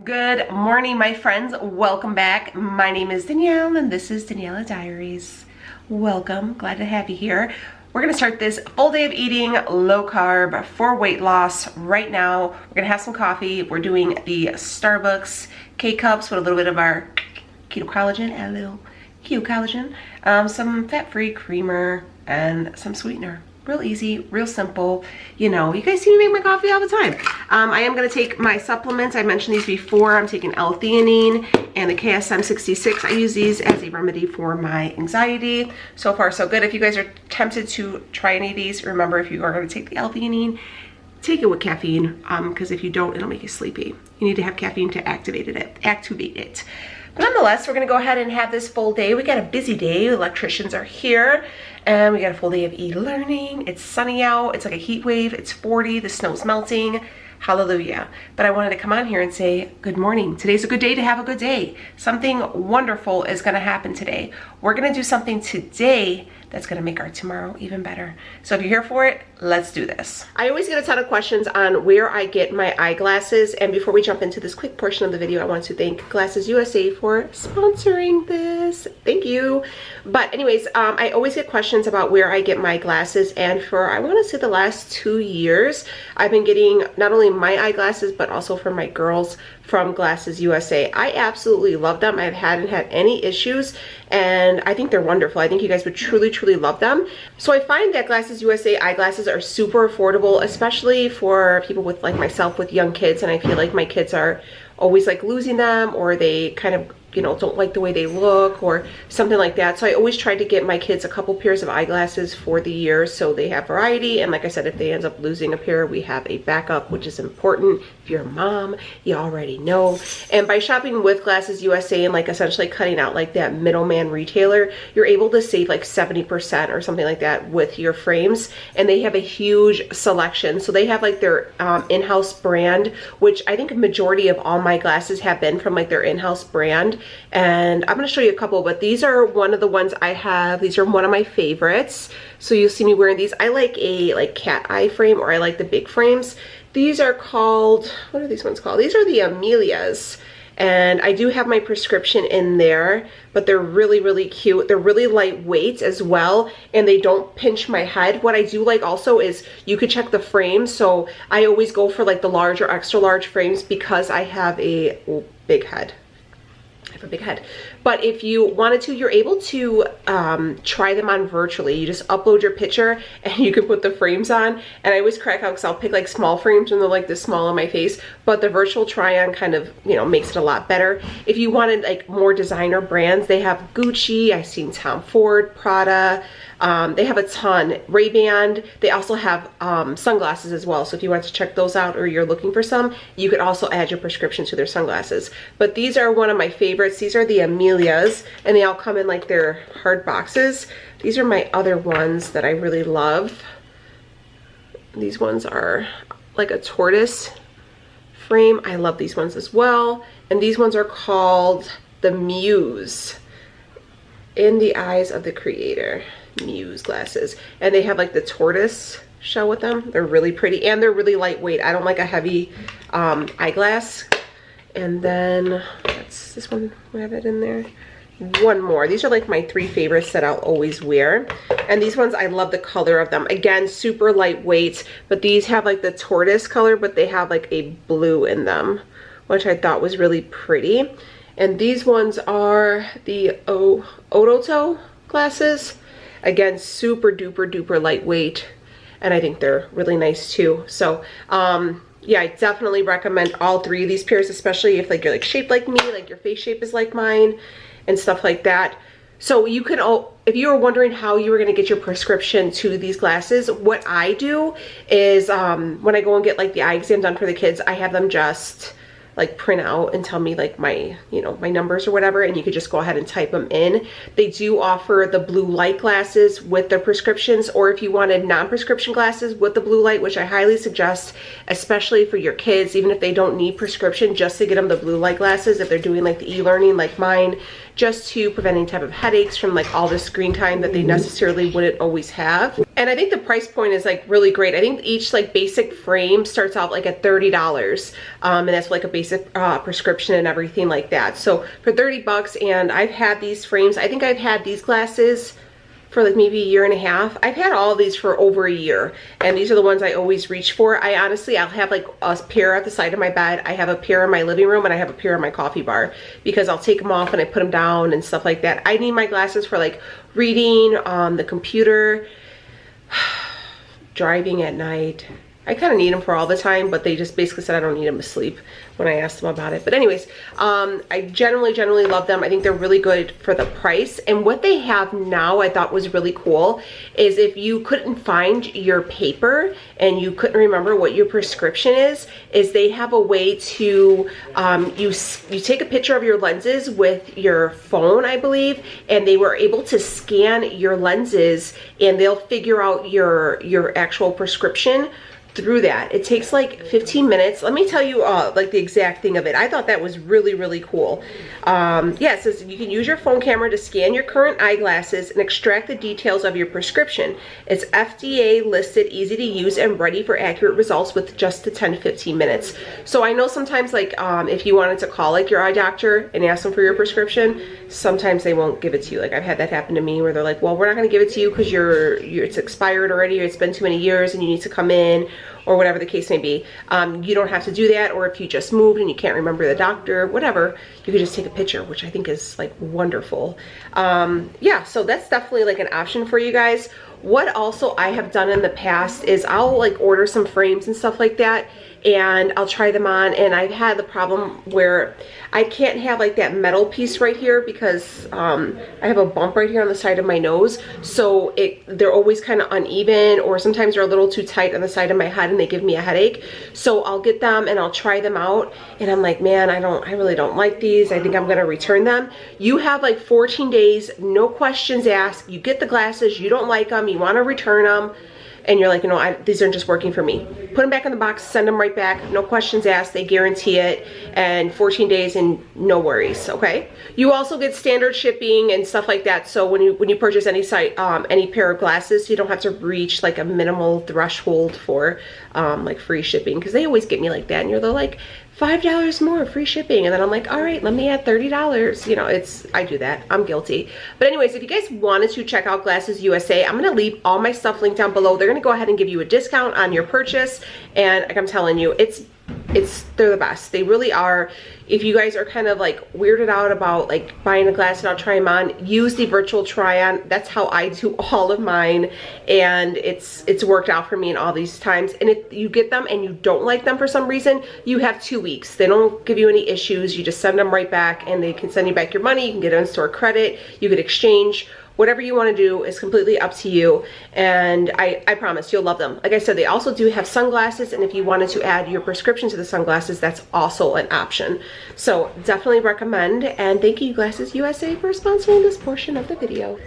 Good morning, my friends. Welcome back. My name is Danielle and this is Daniela Diaries. Welcome. Glad to have you here. We're going to start this full day of eating low carb for weight loss right now. We're going to have some coffee. We're doing the Starbucks K-Cups with a little bit of our keto collagen, some fat-free creamer, and some sweetener. Real easy, real simple. You know, you guys see me make my coffee all the time. I am going to take my supplements. I mentioned these before. I'm taking L-theanine and the KSM 66. I use these as a remedy for my anxiety. So far, so good. If you guys are tempted to try any of these, remember, if you are going to take the L-theanine, take it with caffeine, because if you don't, it'll make you sleepy. You need to have caffeine to activate it. But nonetheless, we're going to go ahead and have this full day. We got a busy day. The electricians are here. And we got a full day of e-learning. It's sunny out. It's like a heat wave. It's 40. The snow's melting. Hallelujah. But I wanted to come on here and say good morning. Today's a good day to have a good day. Something wonderful is going to happen today. We're going to do something today that's going to make our tomorrow even better. So if you're here for it, let's do this. I always get a ton of questions on where I get my eyeglasses. And before we jump into this quick portion of the video, I want to thank Glasses USA for sponsoring this. Thank you. But anyways, I always get questions about where I get my glasses. And for, I want to say, the last 2 years, I've been getting not only my eyeglasses, but also for my girls from Glasses USA. I absolutely love them. I hadn't had any issues, and I think they're wonderful. I think you guys would truly love them. So I find that Glasses USA eyeglasses are super affordable, especially for people with, like myself, with young kids, and I feel like my kids are always like losing them, or they kind of, you know, don't like the way they look or something like that. So I always try to get my kids a couple pairs of eyeglasses for the year so they have variety. And like I said, if they end up losing a pair, we have a backup, which is important. If you're a mom, you already know. And by shopping with Glasses USA and like essentially cutting out like that middleman retailer, you're able to save like 70% or something like that with your frames. And they have a huge selection. So they have like their in-house brand, which I think a majority of all my glasses have been from like their in-house brand. And I'm going to show you a couple, but these are one of the ones I have. These are one of my favorites. So you'll see me wearing these. I like a cat eye frame, or I like the big frames. These are called, what are these ones called? These are the Amelias. And I do have my prescription in there, but they're really cute. They're really lightweight as well, and they don't pinch my head. What I do like also is you could check the frames. So I always go for like the large or extra large frames because I have a big head. I have a big head. But if you wanted to, you're able to try them on virtually. You just upload your picture and you can put the frames on. And I always crack out because I'll pick like small frames and they're like this small on my face. But the virtual try-on kind of, you know, makes it a lot better. If you wanted like more designer brands, they have Gucci, I've seen Tom Ford, Prada. They have a ton. Ray-Ban. They also have sunglasses as well. So if you want to check those out or you're looking for some, you could also add your prescription to their sunglasses. But these are one of my favorites. These are the Amelias, and they all come in like their hard boxes. These are my other ones that I really love. These ones are like a tortoise frame. I love these ones as well. And these ones are called the Muse. In the Eyes of the Creator. Muse glasses. And they have like the tortoise shell with them. They're really pretty, and they're really lightweight. I don't like a heavy eyeglass. And then that's this one. We have it in there. One more. These are like my 3 favorites that I'll always wear. And these ones, I love the color of them. Again, super lightweight, but these have like the tortoise color, but they have like a blue in them, which I thought was really pretty. And these ones are the Odoto glasses. Again, super duper lightweight, and I think they're really nice too. So yeah, I definitely recommend all 3 of these pairs, especially if like you're like shaped like me, like your face shape is like mine and stuff like that. So you can, if you were wondering how you were going to get your prescription to these glasses, what I do is when I go and get like the eye exam done for the kids, I have them just like print out and tell me like my, you know, my numbers or whatever, and you could just go ahead and type them in. They do offer the blue light glasses with their prescriptions, or if you wanted non-prescription glasses with the blue light, which I highly suggest, especially for your kids, even if they don't need prescription, just to get them the blue light glasses if they're doing like the e-learning like mine, just to prevent any type of headaches from like all the screen time that they necessarily wouldn't always have. And I think the price point is like really great. I think each like basic frame starts out like at $30, and that's like a basic prescription and everything like that. So for 30 bucks, and I've had these frames, I think I've had these glasses for like maybe a year and a half. I've had all of these for over a year, and these are the ones I always reach for. I honestly, I'll have like a pair at the side of my bed, I have a pair in my living room, and I have a pair in my coffee bar, because I'll take them off and I put them down and stuff like that. I need my glasses for like reading on the computer, driving at night. I kind of need them for all the time, but they just basically said I don't need them to sleep when I asked them about it. But anyways, I generally love them. I think they're really good for the price. And what they have now I thought was really cool is if you couldn't find your paper and you couldn't remember what your prescription is they have a way to, you take a picture of your lenses with your phone, I believe, and they were able to scan your lenses and they'll figure out your actual prescription through that. It takes like 15 minutes. Let me tell you like the exact thing of it. I thought that was really cool. Yeah, it says you can use your phone camera to scan your current eyeglasses and extract the details of your prescription. It's FDA listed, easy to use, and ready for accurate results with just the 10 to 15 minutes. So I know sometimes like if you wanted to call like your eye doctor and ask them for your prescription, sometimes they won't give it to you. Like I've had that happen to me where they're like, well, we're not going to give it to you because it's expired already, or it's been too many years and you need to come in, or whatever the case may be. You don't have to do that, or if you just moved and you can't remember the doctor, whatever, you can just take a picture, which I think is like wonderful. Yeah, so that's definitely like an option for you guys. What also I have done in the past is I'll like order some frames and stuff like that, and I'll try them on, and I've had the problem where I can't have like that metal piece right here because I have a bump right here on the side of my nose, so they're always kind of uneven, or sometimes they're a little too tight on the side of my head and they give me a headache. So I'll get them and I'll try them out, and I'm like, man, I really don't like these. I think I'm gonna return them. You have like 14 days, no questions asked. You get the glasses, you don't like them, you want to return them, and you're like, you know, these aren't just working for me. Put them back in the box, send them right back, no questions asked, they guarantee it, and 14 days and no worries, okay? You also get standard shipping and stuff like that, so when you purchase any site, any pair of glasses, you don't have to reach like a minimal threshold for like free shipping, because they always get me like that, and they're like, $5 more free shipping, and then I'm like, all right, let me add $30. You know, I do that, I'm guilty. But anyways, if you guys wanted to check out Glasses USA, I'm gonna leave all my stuff linked down below. They're gonna go ahead and give you a discount on your purchase, and like I'm telling you, they're the best. They really are. If you guys are kind of like weirded out about like buying a glass and I'll try them on, use the virtual try on. That's how I do all of mine, and it's worked out for me in all these times. And if you get them and you don't like them for some reason, you have 2 weeks. They don't give you any issues. You just send them right back, and they can send you back your money. You can get in-store credit, you could exchange. Whatever you want to do is completely up to you, and I promise you'll love them. Like I said, they also do have sunglasses, and if you wanted to add your prescription to the sunglasses, that's also an option. So definitely recommend, and thank you Glasses USA for sponsoring this portion of the video.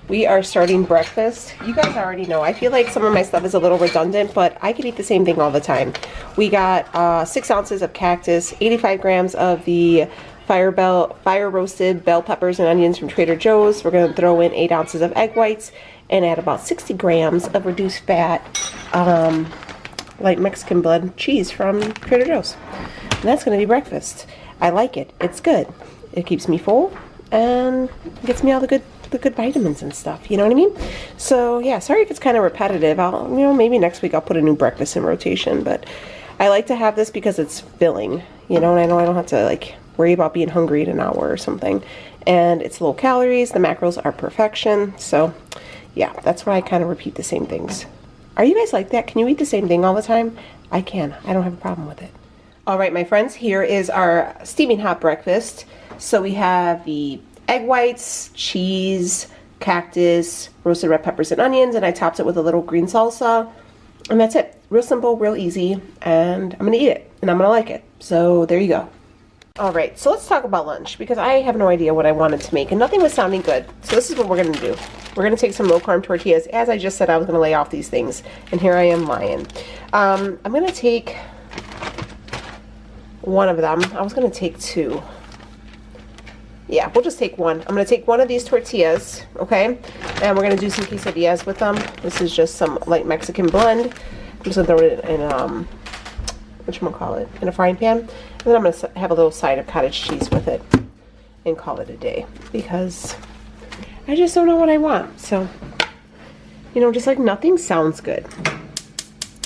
We are starting breakfast. You guys already know, I feel like some of my stuff is a little redundant, but I could eat the same thing all the time. We got 6 ounces of cactus, 85 grams of the fire roasted bell peppers and onions from Trader Joe's. We're going to throw in 8 ounces of egg whites and add about 60 grams of reduced fat like Mexican blend cheese from Trader Joe's. And that's going to be breakfast. I like it. It's good. It keeps me full and gets me all the good vitamins and stuff, you know what I mean? So yeah, sorry if it's kind of repetitive. Maybe next week I'll put a new breakfast in rotation, but I like to have this because it's filling, you know, and I know I don't have to like worry about being hungry in an hour or something, and it's low calories, the macros are perfection. So yeah, that's why I kind of repeat the same things. Are you guys like that? Can you eat the same thing all the time? I can. I don't have a problem with it. All right, my friends, here is our steaming hot breakfast. So we have the egg whites, cheese, cactus, roasted red peppers and onions, and I topped it with a little green salsa, and that's it. Real simple, real easy, and I'm gonna eat it, and I'm gonna like it. So there you go. All right, so let's talk about lunch, because I have no idea what I wanted to make, and nothing was sounding good. So this is what we're gonna do. We're gonna take some low-carb tortillas. As I just said, I was gonna lay off these things, and here I am lying. I'm gonna take one of them. I was gonna take 2. Yeah, we'll just take one. I'm gonna take one of these tortillas, okay? And we're gonna do some quesadillas with them. This is just some light Mexican blend. I'm just gonna throw it in, whatchamacallit, in a frying pan. And then I'm gonna have a little side of cottage cheese with it and call it a day, because I just don't know what I want. So, you know, just like nothing sounds good.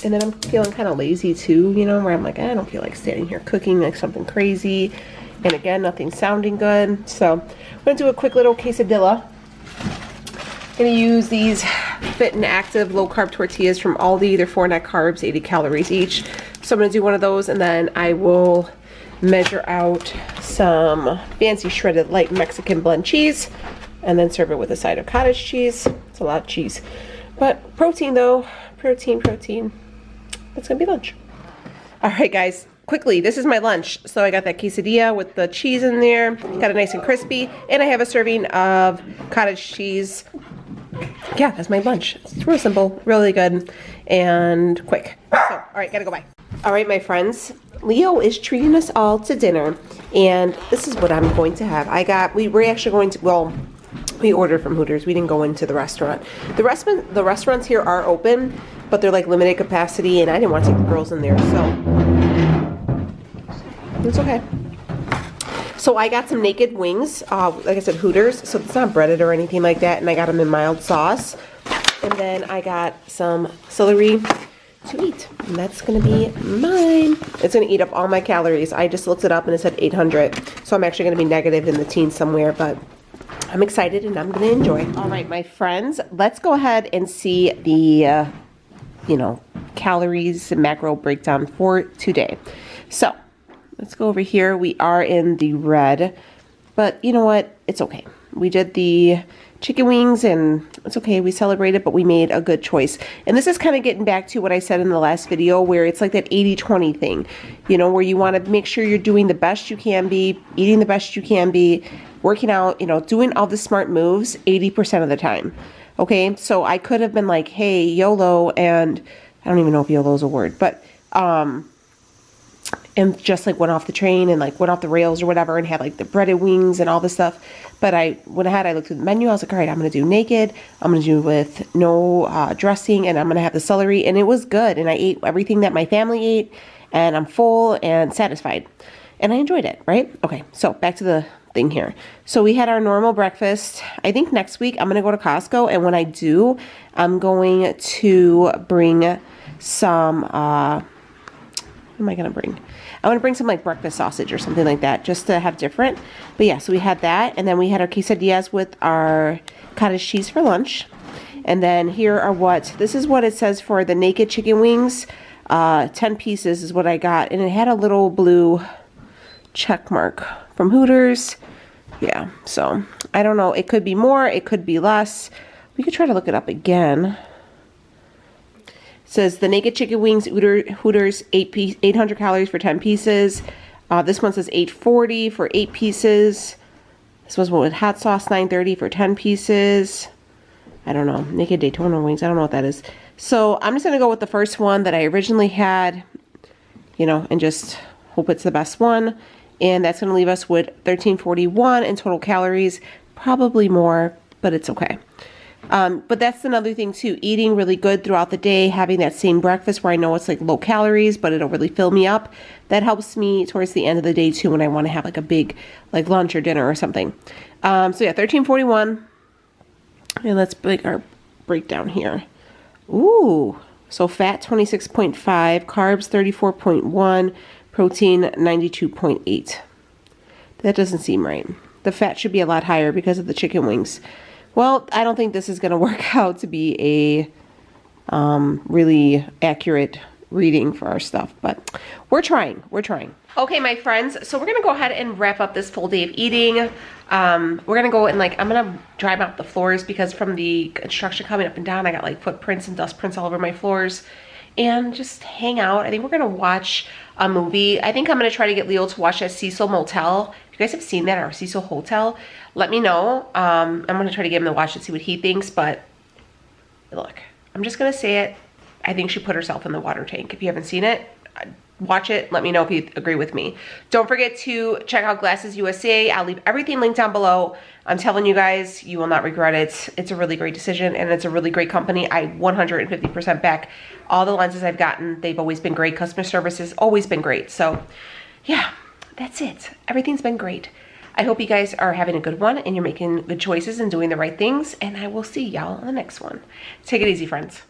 And then I'm feeling kind of lazy too, you know, where I'm like, I don't feel like standing here cooking like something crazy. And again, nothing's sounding good. So I'm gonna do a quick little quesadilla. Gonna use these Fit and Active low carb tortillas from Aldi. They're 4 net carbs, 80 calories each. So I'm gonna do one of those, and then I will measure out some fancy shredded light Mexican blend cheese, and then serve it with a side of cottage cheese. It's a lot of cheese, but protein though, protein. That's gonna be lunch. All right, guys, quickly, this is my lunch. So I got that quesadilla with the cheese in there, got it nice and crispy, and I have a serving of cottage cheese. Yeah, that's my lunch. It's real simple, really good, and quick. So, all right, gotta go, bye. All right, my friends, Leo is treating us all to dinner, and this is what I'm going to have. We're actually going to, well, we ordered from Hooters. We didn't go into the restaurant. The restaurants here are open, but they're like limited capacity, and I didn't want to take the girls in there, so it's okay. So I got some naked wings, like I said, Hooters, so it's not breaded or anything like that, and I got them in mild sauce. And then I got some celery to eat, and that's gonna be mine. It's gonna eat up all my calories. I just looked it up and it said 800, so I'm actually gonna be negative in the teens somewhere, but I'm excited and I'm gonna enjoy. All right, my friends, let's go ahead and see the, calories and macro breakdown for today. So let's go over here. We are in the red, but you know what? It's okay. We did the chicken wings and it's okay. We celebrated, but we made a good choice. And this is kind of getting back to what I said in the last video, where it's like that 80-20 thing, where you want to make sure you're doing the best you can be, eating the best you can be, working out, doing all the smart moves 80% of the time. Okay. So I could have been like, hey, YOLO, and I don't even know if YOLO is a word, but, and just like went off the train and like went off the rails or whatever and had like the breaded wings and all this stuff. But I went ahead, I looked through the menu, I was like, all right, I'm going to do naked. I'm going to do with no dressing, and I'm going to have the celery. And it was good. And I ate everything that my family ate, and I'm full and satisfied. And I enjoyed it, right? Okay, so back to the thing here. So we had our normal breakfast. I think next week I'm going to go to Costco. And when I do, I'm going to bring some, what am I going to bring? I want to bring some like breakfast sausage or something like that, just to have different. But yeah, so we had that, and then we had our quesadillas with our cottage cheese for lunch. And then here are this is what it says for the naked chicken wings. 10 pieces is what I got, and it had a little blue check mark from Hooters. Yeah, so I don't know. It could be more, it could be less. We could try to look it up again. It says the naked chicken wings, Hooters, 800 calories for 10 pieces. This one says 840 for 8 pieces. This was one with hot sauce, 930 for 10 pieces. I don't know. Naked Daytona wings. I don't know what that is. So I'm just going to go with the first one that I originally had, and just hope it's the best one. And that's going to leave us with 1341 in total calories. Probably more, but it's okay. But that's another thing too, eating really good throughout the day, having that same breakfast where I know it's like low calories, but it'll really fill me up. That helps me towards the end of the day too, when I want to have like a big like lunch or dinner or something. So yeah, 1341. And let's break our breakdown here. Ooh, so fat 26.5, carbs 34.1, protein 92.8. That doesn't seem right. The fat should be a lot higher because of the chicken wings. Well, I don't think this is going to work out to be a really accurate reading for our stuff, but we're trying. Okay, my friends, so we're going to go ahead and wrap up this full day of eating. We're going to go and I'm going to dry mop the floors, because from the construction coming up and down, I got like footprints and dust prints all over my floors, and just hang out. I think we're going to watch a movie. I think I'm going to try to get Leo to watch that Cecil Motel. If you guys have seen that, or Cecil Hotel, let me know. I'm going to try to get him to watch it, see what he thinks. But look, I'm just going to say it. I think she put herself in the water tank. If you haven't seen it, watch it. Let me know if you agree with me. Don't forget to check out Glasses USA. I'll leave everything linked down below. I'm telling you guys, you will not regret it. It's a really great decision and it's a really great company. I 150% back all the lenses I've gotten. They've always been great. Customer service has always been great. So yeah, that's it. Everything's been great. I hope you guys are having a good one and you're making good choices and doing the right things. And I will see y'all on the next one. Take it easy, friends.